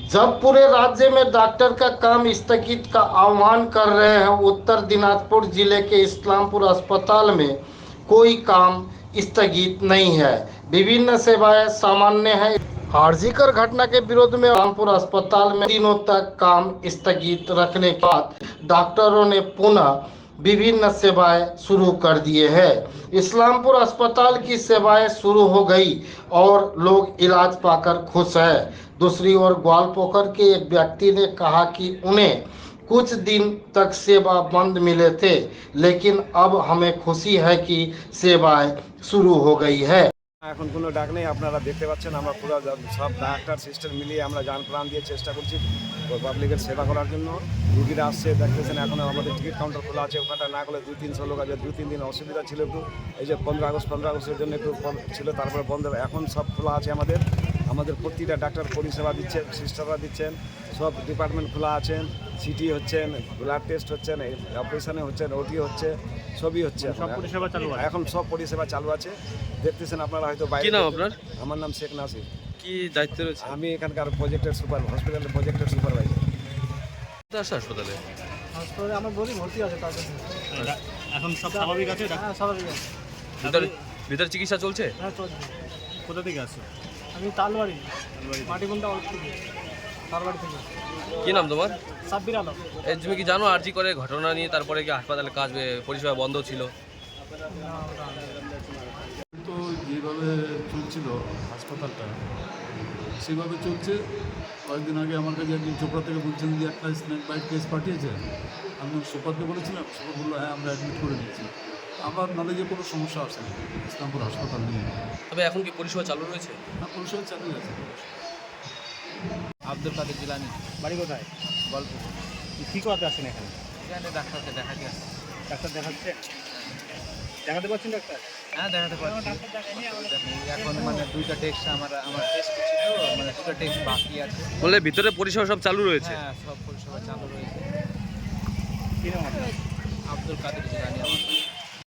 जब पूरे राज्य में डॉक्टर का काम स्थगित का आह्वान कर रहे हैं, उत्तर दिनाजपुर जिले के इस्लामपुर अस्पताल में कोई काम स्थगित नहीं है। विभिन्न सेवाएं सामान्य हैं। आरजीकर घटना के विरोध में इस्लामपुर अस्पताल में दिनों तक काम स्थगित रखने के बाद डॉक्टरों ने पुनः विभिन्न सेवाएं शुरू कर दिए हैं। इस्लामपुर अस्पताल की सेवाएं शुरू हो गई और लोग इलाज पाकर खुश हैं। दूसरी ओर ग्वालपोखर के एक व्यक्ति ने कहा कि उन्हें कुछ दिन तक सेवा बंद मिले थे, लेकिन अब हमें खुशी है कि सेवाएं शुरू हो गई है। এখন কোনো ডাক নেই, আপনারা দেখতে পাচ্ছেন আমরা পুরো সব ডাক্তার সিস্টেম মিলিয়ে আমরা জান প্রাণ দিয়ে চেষ্টা করছি পাবলিকের সেবা করার জন্য। রুগীরা আসছে দেখতেছেন, এখন আমাদের টিকিট কাউন্টার খোলা আছে, ওখানটা না করলে 200-300 লোক আছে। 2-3 দিন অসুবিধা ছিল একটু, এই যে 15 আগস্টের জন্য একটু ছিল, তারপরে বন্ধ। এখন সব খোলা আছে। আমাদের প্রতিটা ডাক্তার পরিষেবা দিচ্ছেন, সিস্টাররা দিচ্ছেন, সব ডিপার্টমেন্ট খোলা আছেন। সিটি হচ্ছেন, ব্লাড টেস্ট হচ্ছেন, অপারেশনে হচ্ছেন, ওটি হচ্ছে, সবই হচ্ছে। এখন সব পরিষেবা চালু আছে, দেখতেছেন আপনারা হয়তো বাইরে। কি নাম আপনার? আমার নাম শেখ নাসির। কি দায়িত্ব রয়েছে? আমি এখানকার প্রজেক্টের হসপিটালের প্রজেক্টের সুপারভাইজার। হাসপাতালে আমার বলি ভর্তি আছে তার জন্য। এখন সব স্বাভাবিক আছে? হ্যাঁ, স্বাভাবিক আছে। ভিতরে চিকিৎসা চলছে? হ্যাঁ, চলছে। কোথা থেকে আসছো? আমি তালবাড়ি মাটিগুন্ডা তালবাড়ি থেকে। কি নাম তোমার? সাব্বির আলম। এই তুমি কি জানো আরজি করে ঘটনা নিয়ে তারপরে কি হাসপাতালে কাজ পরিষেবা বন্ধ ছিল? তো যেভাবে চলছিল হাসপাতালটা সেভাবে চলছে। কয়েকদিন আগে আমার কাছে একদিন চোপড়া থেকে বলছেন যে একটা স্নেক বাইট কেস পাঠিয়েছে। আমি সুপারকে বলেছিলাম, সুপার বললো হ্যাঁ আমরা অ্যাডমিট করে নিচ্ছি। আমার নলেজে কোনো সমস্যা আসে না ইসলামপুর হাসপাতাল নিয়ে। তবে এখন কি পরিষেবা চালু রয়েছে? হ্যাঁ, পরিষেবা চালু আছে। আব্দুল কাদের জিলানি। বাড়ি কোথায়? গল্প কী করাতে আসেন এখানে? এখানে ডাক্তারকে দেখাতে আসছে। ডাক্তার দেখাচ্ছে? দেখাতে পারছেন ডাক্তার? হ্যাঁ, দেখাতে পারছি। এখন মানে দুইটা টেস্ট আমার টেস্ট করছি, তো মানে দুটো টেস্ট বাকি আছে। বলে ভিতরে পরিষেবা সব চালু রয়েছে? হ্যাঁ, সব পরিষেবা চালু রয়েছে। কী নাম আপনার? আব্দুল কাদের জিলানি আমার।